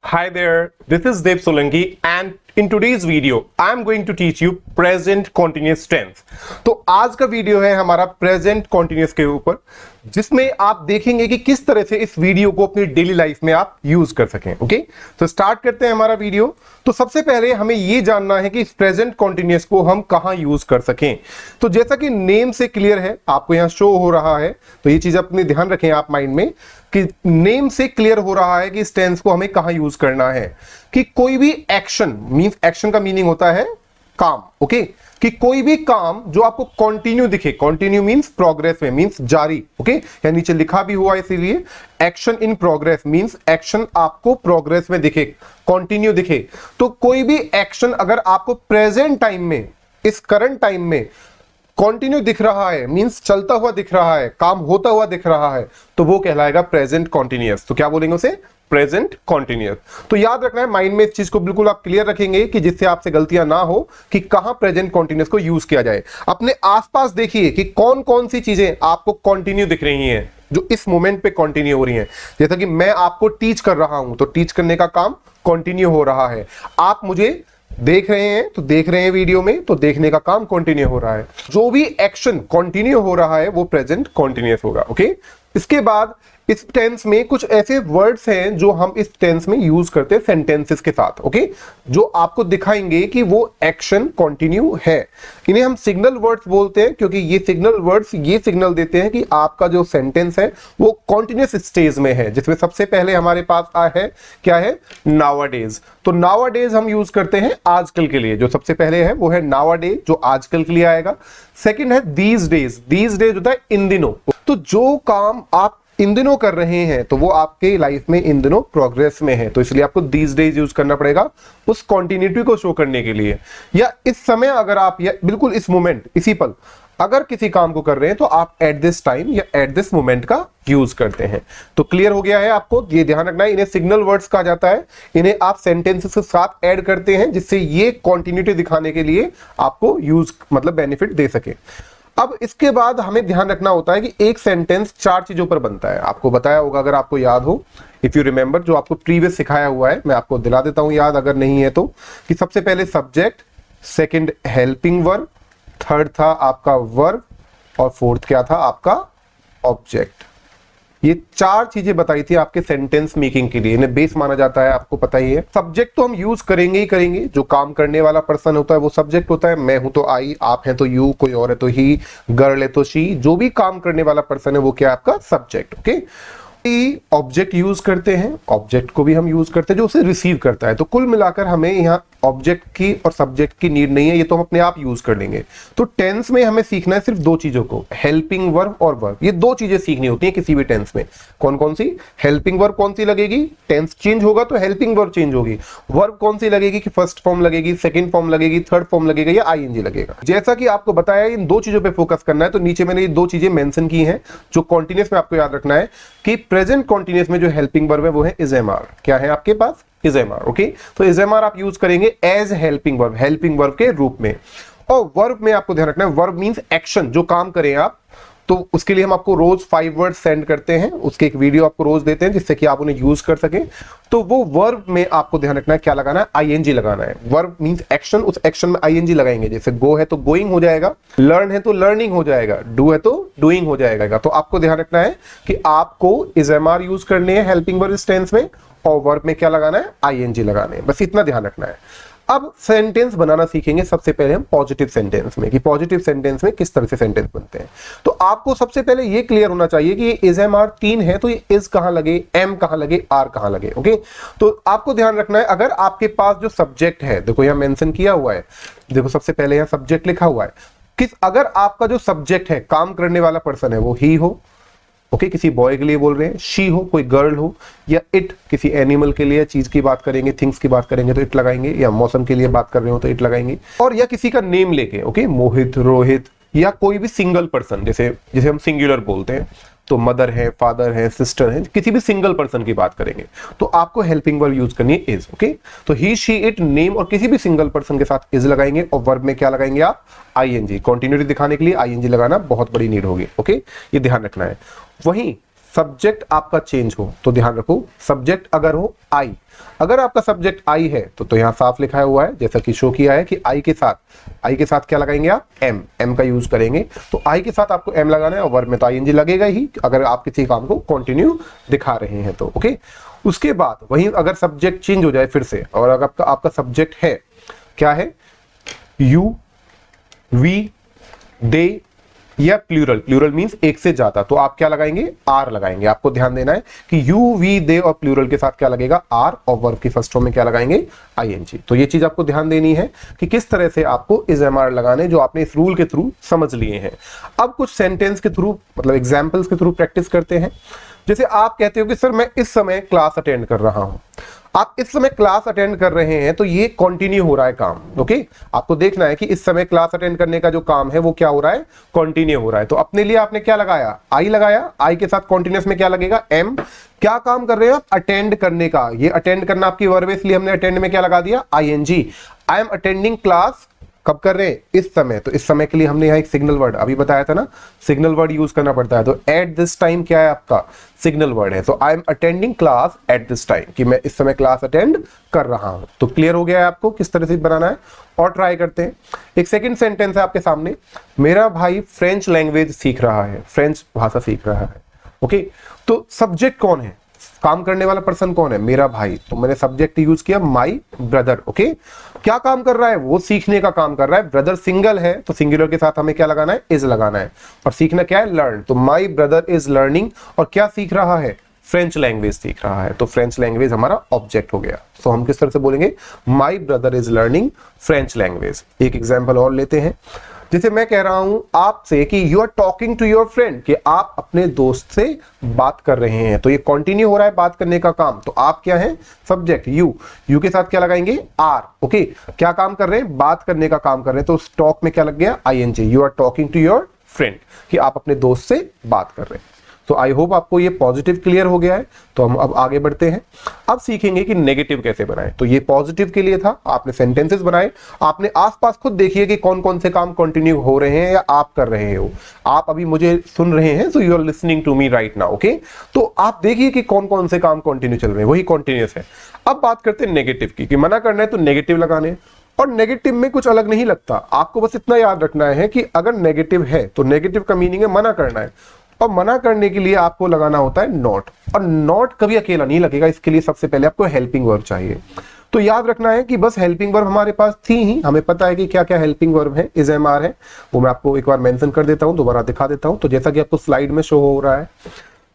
Hi there, this is Dev Solanki and in today's video I am going to teach you present continuous tense। तो आज का video है हमारा present continuous के ऊपर, जिसमें आप देखेंगे कि किस तरह से इस वीडियो को अपनी डेली लाइफ में आप यूज कर सकें। ओके, तो स्टार्ट करते हैं हमारा वीडियो। तो सबसे पहले हमें यह जानना है कि इस प्रेजेंट कॉन्टिन्यूस को हम कहां यूज कर सकें। तो जैसा कि नेम से क्लियर है, आपको यहां शो हो रहा है, तो ये चीज अपने ध्यान रखें आप माइंड में कि नेम से क्लियर हो रहा है कि इस टेंस को हमें कहां यूज करना है। कि कोई भी एक्शन, मींस एक्शन का मीनिंग होता है काम। ओके, कि कोई भी काम जो आपको कंटिन्यू दिखे, कंटिन्यू मींस प्रोग्रेस में, मींस जारी। ओके, या नीचे लिखा भी हुआ इसीलिए action in progress means action आपको प्रोग्रेस में दिखे, कंटिन्यू दिखे। तो कोई भी एक्शन अगर आपको प्रेजेंट टाइम में, इस करंट टाइम में कंटिन्यू दिख रहा है, मींस चलता हुआ दिख रहा है, काम होता हुआ दिख रहा है, तो वो कहलाएगा प्रेजेंट कॉन्टिन्यूअस। तो क्या बोलेंगे उसे? Present continuous. तो याद रखना है माइंड में, इस चीज को बिल्कुल आप क्लियर रखेंगे कि जिससे आपसे गलतियां ना हो कि कहां प्रेजेंट कॉन्टिन्यूअस को यूज किया जाए। अपने आसपास देखिए कि कौन कौन सी चीजें आपको कंटिन्यू दिख रही हैं, जो इस मोमेंट पे कंटिन्यू हो रही हैं। जैसा कि मैं आपको टीच कर रहा हूं, तो टीच करने का काम कंटिन्यू हो रहा है। आप मुझे देख रहे हैं, तो देख रहे हैं वीडियो में, तो देखने का काम कंटिन्यू हो रहा है। जो भी एक्शन कंटिन्यू हो रहा है वो प्रेजेंट कॉन्टिन्यूअस होगा। ओके, इसके बाद इस टेंस में कुछ ऐसे वर्ड्स हैं जो हम इस टेंस में यूज करते हैं सेंटेंसेस के साथ। ओके, जो आपको दिखाएंगे कि वो एक्शन कंटिन्यू है। इन्हें हम सिग्नल वर्ड्स बोलते हैं, क्योंकि ये सिग्नल वर्ड्स ये सिग्नल देते हैं कि आपका जो सेंटेंस है वो कंटिन्यूअस स्टेज में है। जिसमें सबसे पहले हमारे पास है क्या है? नाउअडेज। तो नाउअडेज हम यूज करते हैं आजकल के लिए। जो सबसे पहले है वो है नाउअडेज, जो आजकल के लिए आएगा। सेकंड है दीज डेज। दीज डेज होता है इन दिनों। तो जो काम आप इन दिनों कर रहे हैं, तो वो आपके लाइफ में इन दिनों प्रोग्रेस में है, तो इसलिए आपको दीज डेज यूज करना पड़ेगा उस कॉन्टिन्यूटी को शो करने के लिए। या इस समय अगर आप, या बिल्कुल इस मोमेंट, इसी पल अगर किसी काम को कर रहे हैं, तो आप एट दिस टाइम या एट दिस मोमेंट का यूज करते हैं। तो क्लियर हो गया है आपको? ये ध्यान रखना है, इन्हें सिग्नल वर्ड्स कहा जाता है। इन्हें आप सेंटेंसेस के साथ ऐड करते हैं, जिससे ये कॉन्टिन्यूटी दिखाने के लिए आपको यूज, मतलब बेनिफिट दे सके। अब इसके बाद हमें ध्यान रखना होता है कि एक सेंटेंस 4 चीजों पर बनता है। आपको बताया होगा, अगर आपको याद हो, इफ यू रिमेंबर, जो आपको प्रीवियस सिखाया हुआ है, मैं आपको दिला देता हूं याद अगर नहीं है तो। कि सबसे पहले subject, second helping verb, third था आपका वर्ब, और फोर्थ क्या था? आपका ऑब्जेक्ट। ये 4 चीजें बताई थी आपके सेंटेंस मेकिंग के लिए। इन्हें बेस माना जाता है, आपको पता ही है। सब्जेक्ट तो हम यूज करेंगे ही करेंगे। जो काम करने वाला पर्सन होता है वो सब्जेक्ट होता है। मैं हूं तो आई, आप हैं तो यू, कोई और है तो ही, गर्ल है तो शी। जो भी काम करने वाला पर्सन है वो क्या है? आपका सब्जेक्ट। ओके, ऑब्जेक्ट यूज करते हैं, ऑब्जेक्ट को भी हम यूज करते हैं जो उसे रिसीव करता है। तो कुल मिलाकर हमें यहाँ ऑब्जेक्ट की और सब्जेक्ट की नीड नहीं है, ये तो हम अपने आप यूज कर लेंगे। तो टेंस में हमें सीखना है सिर्फ 2 चीजों को, हेल्पिंग वर्ब और वर्ब। ये 2 चीजें सीखनी होती हैं किसी भी टेंस में। कौन कौन सी? हेल्पिंग वर्ब कौन सी लगेगी? टेंस चेंज होगा तो हेल्पिंग वर्ब चेंज होगी। वर्ब कौन सी लगेगी? कि फर्स्ट फॉर्म लगेगी, सेकंड फॉर्म लगेगी, थर्ड फॉर्म लगेगा, या आईएनजी लगेगा। जैसा कि आपको बताया इन 2 चीजों पे फोकस करना है, तो नीचे मैंने ये 2 चीजें मेंशन की हैं जो कॉन्टिन्यूअस में आपको याद रखना है। कि प्रेजेंट कॉन्टिन्यूअस में जो हेल्पिंग वर्ब है वो है इज एम आर। क्या है आपके पास? Is am are. ओके, तो इज एम आर आप यूज करेंगे as helping verb, helping verb के रूप में। और वर्ब में आपको ध्यान रखना है, वर्ब मींस एक्शन, जो काम करें आप। तो उसके लिए हम आपको रोज 5 वर्ड सेंड करते हैं, उसके एक वीडियो आपको रोज देते हैं जिससे कि आप उन्हें यूज कर सकें। तो वो वर्ब में आपको ध्यान रखना है क्या लगाना है? आईएनजी लगाना है। वर्ब मींस एक्शन, उस एक्शन में आईएनजी लगाएंगे। जैसे गो है तो गोइंग हो जाएगा, लर्न है तो लर्निंग हो जाएगा, डू है तो डूइंग हो जाएगा। तो आपको ध्यान रखना है कि आपको इज एम आर यूज करने हैं हेल्पिंग वर्ब इस टेंस में, और वर्ब में क्या लगाना है? आईएनजी लगाने हैं। बस इतना ध्यान रखना है। अब सेंटेंस बनाना सीखेंगे सबसे पहले हम पॉजिटिव सेंटेंस में, कि पॉजिटिव सेंटेंस में किस तरह से सेंटेंस बनते हैं। तो आपको सबसे पहले ये क्लियर होना चाहिए कि ये इज एम आर 3 है, तो ये इज कहां लगे, एम कहां लगे, आर कहां लगे। ओके, तो आपको ध्यान रखना है, अगर आपके पास जो सब्जेक्ट है, देखो यहां मेंशन किया हुआ है, देखो सबसे पहले यहां सब्जेक्ट लिखा हुआ है। अगर आपका जो सब्जेक्ट है, काम करने वाला पर्सन है, वो ही हो, ओके, किसी बॉय के लिए बोल रहे हैं, शी हो, कोई गर्ल हो, या इट, किसी एनिमल के लिए, चीज की बात करेंगे, थिंग्स की बात करेंगे तो इट लगाएंगे, या मौसम के लिए बात कर रहे हो तो इट लगाएंगे। और या किसी का नेम लेके, ओके, मोहित, रोहित, या कोई भी सिंगल पर्सन, जैसे हम सिंगुलर बोलते हैं, तो मदर है, फादर है, सिस्टर है, किसी भी सिंगल पर्सन की बात करेंगे तो आपको हेल्पिंग वर्ब यूज करनी है इज। ओके, तो ही, शी, इट, नेम और किसी भी सिंगल पर्सन के साथ इज लगाएंगे, और वर्ब में क्या लगाएंगे आप? आईएनजी। कंटिन्यूटी दिखाने के लिए आईएनजी लगाना बहुत बड़ी नीड होगी। ओके, ये ध्यान रखना है। वहीं सब्जेक्ट आपका चेंज हो तो ध्यान रखो, सब्जेक्ट अगर हो आई, अगर आपका सब्जेक्ट आई है तो यहाँ साफ लिखा हुआ है जैसा कि शो किया है कि आई के साथ क्या लगाएंगे आप, एम का यूज करेंगे। तो आई के साथ आपको एम लगाना है और वर्ब में तो आईएनजी लगेगा ही अगर आप किसी काम को कंटिन्यू दिखा रहे हैं तो। ओके, उसके बाद वहीं अगर सब्जेक्ट चेंज हो जाए फिर से, और अगर आपका सब्जेक्ट है क्या है, यू, वी, दे या प्लूरल मींस एक से ज्यादा, तो आप क्या लगाएंगे, आर लगाएंगे। आपको ध्यान देना है कि यू, वी, दे और प्लूरल के साथ क्या लगेगा, आर, और वर्ब की फर्स्ट फॉर्म में क्या लगाएंगे, आईएनजी। तो ये चीज आपको ध्यान देनी है कि किस तरह से आपको इज एमआर लगाने, जो आपने इस रूल के थ्रू समझ लिए हैं। अब कुछ सेंटेंस के थ्रू मतलब एग्जाम्पल्स के थ्रू प्रैक्टिस करते हैं। जैसे आप कहते हो कि सर मैं इस समय क्लास अटेंड कर रहा हूं, आप इस समय क्लास अटेंड कर रहे हैं तो ये कंटिन्यू हो रहा है काम। ओके, आपको देखना है कि इस समय क्लास अटेंड करने का जो काम है वो क्या हो रहा है, कंटिन्यू हो रहा है। तो अपने लिए आपने क्या लगाया, आई लगाया, आई के साथ कंटिन्यूअस में क्या लगेगा, एम। क्या काम कर रहे हैं आप, अटेंड करने का, ये अटेंड करना आपकी वर्ब है इसलिए हमने अटेंड में क्या लगा दिया, ING. I am attending class, कब कर रहे हैं, इस समय। तो इस समय के लिए हमने यहाँ एक सिग्नल वर्ड अभी बताया था ना, सिग्नल वर्ड यूज करना पड़ता है। तो एट दिस टाइम क्या है आपका, सिग्नल वर्ड है। तो आई am attending class eight this time, कि मैं इस समय क्लास अटेंड कर रहा हूं। तो क्लियर हो गया है आपको किस तरह से बनाना है। और ट्राई करते हैं। एक सेकंड सेंटेंस है आपके सामने, मेरा भाई फ्रेंच लैंग्वेज सीख रहा है, फ्रेंच भाषा सीख रहा है। ओके, तो सब्जेक्ट कौन है, काम करने वाला पर्सन कौन है, मेरा भाई। तो मैंने सब्जेक्ट यूज किया माई ब्रदर। ओके, क्या काम कर रहा है, वो सीखने का काम कर रहा है। ब्रदर सिंगल है तो सिंगुलर के साथ हमें क्या लगाना है, इज लगाना है। और सीखना क्या है, लर्न। तो माई ब्रदर इज लर्निंग, और क्या सीख रहा है, फ्रेंच लैंग्वेज सीख रहा है। तो फ्रेंच लैंग्वेज हमारा ऑब्जेक्ट हो गया। तो हम किस तरह से बोलेंगे, my brother is learning French language. एक एग्जाम्पल और लेते हैं। जैसे मैं कह रहा हूं आपसे कि you are talking to your friend, कि आप अपने दोस्त से बात कर रहे हैं। तो ये कंटिन्यू हो रहा है बात करने का काम। तो आप क्या है, सब्जेक्ट यू, यू के साथ क्या लगाएंगे, आर। ओके, क्या काम कर रहे हैं, बात करने का काम कर रहे हैं। तो उस टॉक में क्या लग गया, ING. You are talking to your friend, कि आप अपने दोस्त से बात कर रहे हैं। तो आई होप आपको ये पॉजिटिव क्लियर हो गया है। तो हम अब आगे बढ़ते हैं। अब सीखेंगे कि नेगेटिव कैसे बनाएं। तो ये पॉजिटिव के लिए था, आपने सेंटेंसेस बनाए, आपने आसपास खुद देखिए कि कौन कौन से काम कंटिन्यू हो रहे हैं या आप कर रहे हो। आप अभी मुझे सुन रहे हैं, so you are listening to me right now. Okay, तो आप देखिए कि कौन कौन से काम कंटिन्यू चल रहे हैं, वही कंटिन्यूअस है। अब बात करते हैं नेगेटिव की, कि मना करना है तो नेगेटिव लगाने। और नेगेटिव में कुछ अलग नहीं लगता, आपको बस इतना याद रखना है कि अगर नेगेटिव है तो नेगेटिव का मीनिंग है मना करना है, और मना करने के लिए आपको लगाना होता है नॉट। और नॉट कभी अकेला नहीं लगेगा, इसके लिए सबसे पहले आपको हेल्पिंग वर्ब चाहिए। तो याद रखना है कि बस हेल्पिंग वर्ब हमारे पास थी ही, हमें पता है कि क्या क्या हेल्पिंग वर्ब है, इज एम आर है। वो मैं आपको एक बार मेंशन कर देता हूं, दोबारा दिखा देता हूं। तो जैसा कि आपको स्लाइड में शो हो रहा है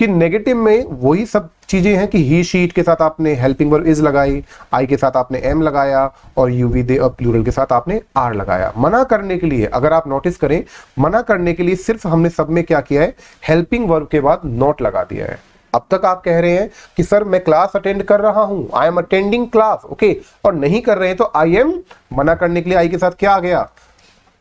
कि नेगेटिव में वही सब चीजें हैं कि ही शीट के साथ आपने हेल्पिंग वर्ब इज लगाई, आई के साथ आपने एम लगाया, और यू वी दे और प्लूरल के साथ आपने आर लगाया। मना करने के लिए अगर आप नोटिस करें, मना करने के लिए सिर्फ हमने सब में क्या किया है, हेल्पिंग वर्ब के बाद नॉट लगा दिया है। अब तक आप कह रहे हैं कि सर मैं क्लास अटेंड कर रहा हूं, आई एम अटेंडिंग क्लास। ओके, और नहीं कर रहे हैं तो आई एम, मना करने के लिए आई के साथ क्या आ गया,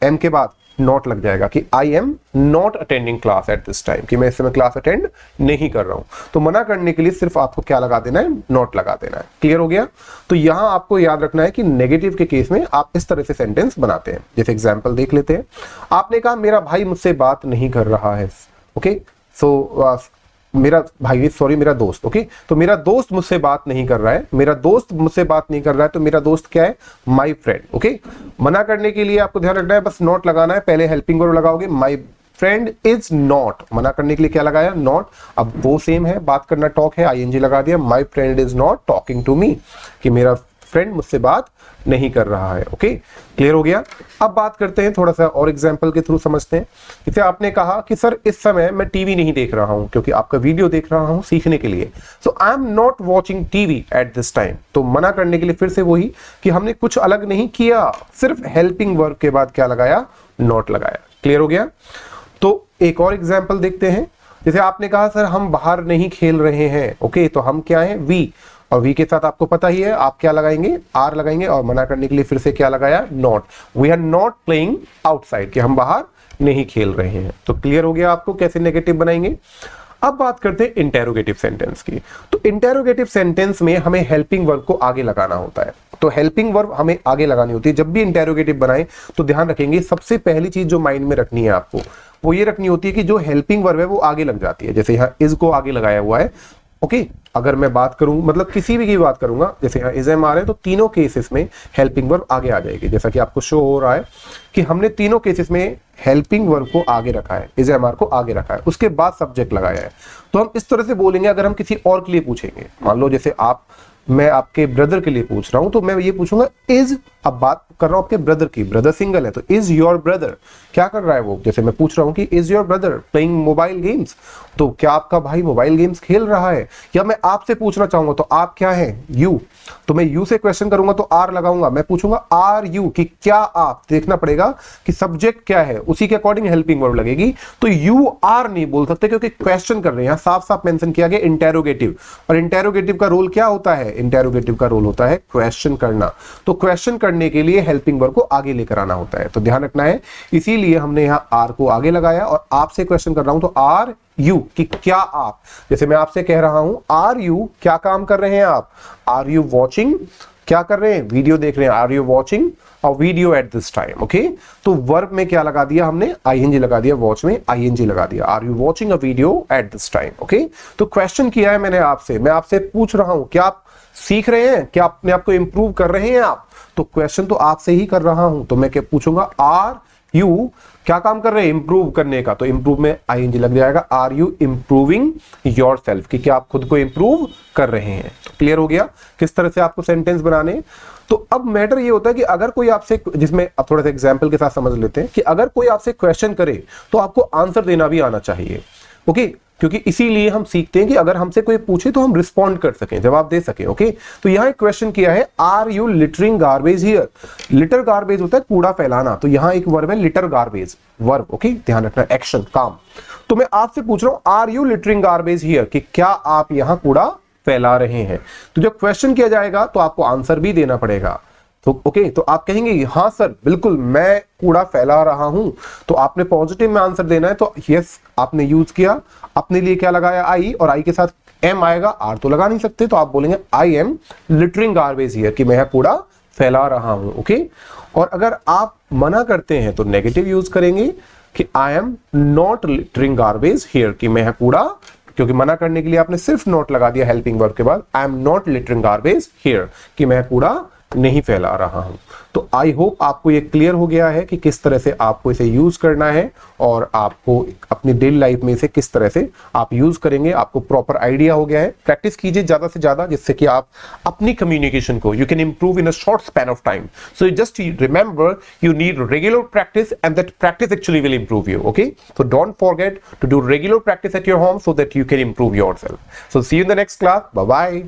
एम के बाद नॉट लग जाएगा, कि आई am not attending class eight this time, कि मैं इस समय क्लास अटेंड नहीं कर रहा हूं। तो मना करने के लिए सिर्फ आपको क्या लगा देना है, नॉट लगा देना है। क्लियर हो गया। तो यहां आपको याद रखना है कि नेगेटिव के केस में आप इस तरह से सेंटेंस बनाते हैं। जैसे एग्जांपल देख लेते हैं। आपने कहा मेरा भाई मुझसे बात नहीं कर रहा है। ओके, सो मेरा भाई, सॉरी मेरा दोस्त। ओके, तो मेरा दोस्त मुझसे बात नहीं कर रहा है, मेरा दोस्त मुझसे बात नहीं कर रहा है, तो मेरा दोस्त क्या है, माय फ्रेंड। ओके, मना करने के लिए आपको ध्यान रखना है, बस नॉट लगाना है। पहले हेल्पिंग वर्ब लगाओगे, माय फ्रेंड इज नॉट। मना करने के लिए क्या लगाया, नॉट। अब वो सेम है, बात करना टॉक है, आईएनजी लगा दिया। My friend is not talking to me, कि मेरा फ्रेंड मुझसे बात नहीं कर रहा है। ओके, क्लियर हो गया। अब बात करते हैं, थोड़ा सा और एग्जांपल के थ्रू समझते हैं। जैसे आपने कहा कि सर इस समय मैं टीवी नहीं देख रहा हूं, क्योंकि आपका वीडियो देख रहा हूं सीखने के लिए। So I am not watching TV at this time. तो मना करने के लिए फिर से वही कि हमने कुछ अलग नहीं किया, सिर्फ हेल्पिंग वर्ब के बाद क्या लगाया, नॉट लगाया। क्लियर हो गया। तो एक और एग्जाम्पल देखते हैं। जैसे आपने कहा सर हम बाहर नहीं खेल रहे हैं। ओके, तो हम क्या है, वी, और वी के साथ आपको पता ही है आप क्या लगाएंगे, आर लगाएंगे। और मना करने के लिए फिर से क्या लगाया, not. We are not playing outside, कि हम बाहर नहीं खेल रहे हैं। तो क्लियर हो गया आपको कैसे नेगेटिव बनाएंगे। अब बात करते हैं इंटेरोगेटिव सेंटेंस की। तो इंटेरोगेटिव सेंटेंस में हमें हेल्पिंग वर्ब को आगे लगाना होता है। तो हेल्पिंग वर्ब हमें आगे लगानी होती है। जब भी इंटेरोगेटिव बनाएं तो ध्यान रखेंगे, सबसे पहली चीज जो माइंड में रखनी है आपको वो ये रखनी होती है कि जो हेल्पिंग वर्ब है वो आगे लग जाती है। जैसे यहाँ इज को आगे लगाया हुआ है, ओके। अगर मैं बात करूं, मतलब किसी भी की बात करूंगा, जैसे यहाँ इज एम आर है तो तीनों केसेस में हेल्पिंग वर्ब आगे आ जाएगी। जैसा कि आपको शो हो रहा है कि हमने तीनों केसेस में हेल्पिंग वर्ब को आगे रखा है, इज एम आर को आगे रखा है, उसके बाद सब्जेक्ट लगाया है। तो हम इस तरह से बोलेंगे अगर हम किसी और के लिए पूछेंगे, मान लो जैसे मैं आपके ब्रदर के लिए पूछ रहा हूं तो मैं ये पूछूंगा इज, अब बात कर रहा हूं आपके ब्रदर की, ब्रदर सिंगल है तो इज योर ब्रदर क्या कर रहा है वो। जैसे मैं पूछ रहा हूं कि is your brother playing mobile games, तो क्या आपका भाई मोबाइल गेम्स खेल रहा है। या मैं आपसे पूछना चाहूंगा तो आप क्या है, यू, तो मैं यू से क्वेश्चन करूंगा तो आर लगाऊंगा, मैं पूछूंगा आर यू कि क्या आप, देखना पड़ेगा कि सब्जेक्ट क्या है, उसी के अकॉर्डिंग हेल्पिंग वर्ब लगेगी। तो यू आर नहीं बोल सकते क्योंकि क्वेश्चन कर रहे हैं, यहां साफ साफ मेंशन किया गया इंटेरोगेटिव। और इंटेरोगेटिव का रोल क्या होता है, इंटेरोगेटिव का रोल होता है क्वेश्चन करना। तो क्वेश्चन करने के लिए हेल्पिंग वर्ब को आगे लेकर आना होता है, तो ध्यान रखना है। इसीलिए हमने यहां आर को आगे लगाया। और आपसे क्वेश्चन कर रहा हूं तो आर यू कि क्या आप, जैसे मैं आपसे कह रहा हूं आर यू क्या काम कर रहे हैं आप, आर यू वॉचिंग, क्या कर रहे हैं, वीडियो देख रहे हैं, are you watching a video at this time, okay. तो वर्ब में क्या लगा दिया हमने, आईएनजी लगा दिया, वॉच में आईएनजी लगा दिया, are you watching a video at this time, okay. तो क्वेश्चन किया है मैंने आपसे, मैं आपसे पूछ रहा हूं क्या आप सीख रहे हैं, क्या अपने आप को इंप्रूव कर रहे हैं आप, तो क्वेश्चन तो आपसे ही कर रहा हूं। तो मैं क्या पूछूंगा, आर यू क्या काम कर रहे हैं, इंप्रूव करने का, तो इंप्रूव में आईएनजी लग जाएगा, आर यू इंप्रूविंग योरसेल्फ कि क्या आप खुद को इंप्रूव कर रहे हैं। तो क्लियर हो गया किस तरह से आपको सेंटेंस बनाने। तो अब मैटर ये होता है कि अगर कोई आपसे, जिसमें अब थोड़ा सा एग्जांपल के साथ समझ लेते हैं कि अगर कोई आपसे क्वेश्चन करे तो आपको आंसर देना भी आना चाहिए, ओके। क्योंकि इसीलिए हम सीखते हैं कि अगर हमसे कोई पूछे तो हम रिस्पॉन्ड कर सकें, जवाब दे सकें, ओके। तो यहां एक क्वेश्चन किया है, are you littering garbage here. Litter garbage होता है कूड़ा फैलाना, तो यहां एक वर्ब है लिटर गार्बेज, वर्ब, ओके, ध्यान रखना, एक्शन, काम। तो मैं आपसे पूछ रहा हूं are you littering garbage here कि क्या आप यहां कूड़ा फैला रहे हैं। तो जब क्वेश्चन किया जाएगा तो आपको आंसर भी देना पड़ेगा। तो ओके, तो आप कहेंगे हाँ सर बिल्कुल मैं कूड़ा फैला रहा हूं, तो आपने पॉजिटिव में आंसर देना है। तो यस आपने यूज किया, अपने लिए क्या लगाया, आई, और आई के साथ एम आएगा, आर तो लगा नहीं सकते, तो आप बोलेंगे I am littering garbage here कि मैं कूड़ा फैला रहा हूं, ओके। और अगर आप मना करते हैं तो नेगेटिव यूज करेंगे कि आई am not littering garbage here कि मैं कूड़ा, क्योंकि मना करने के लिए आपने सिर्फ नॉट लगा दिया हेल्पिंग वर्ब के बाद, आई am not littering garbage here कि मैं कूड़ा नहीं फैला रहा हूं। तो आई होप आपको ये क्लियर हो गया है कि किस तरह से आपको इसे यूज करना है और आपको अपनी डेली लाइफ में इसे किस तरह से आप यूज करेंगे, आपको प्रॉपर आइडिया हो गया है। प्रैक्टिस कीजिए ज्यादा से ज्यादा, जिससे कि आप अपनी कम्युनिकेशन को you can improve in a short span of time. So just remember you need regular practice and that practice actually will improve you, okay. So don't forget to do regular practice at your home so that you can improve yourself. So see you in the next class, bye bye.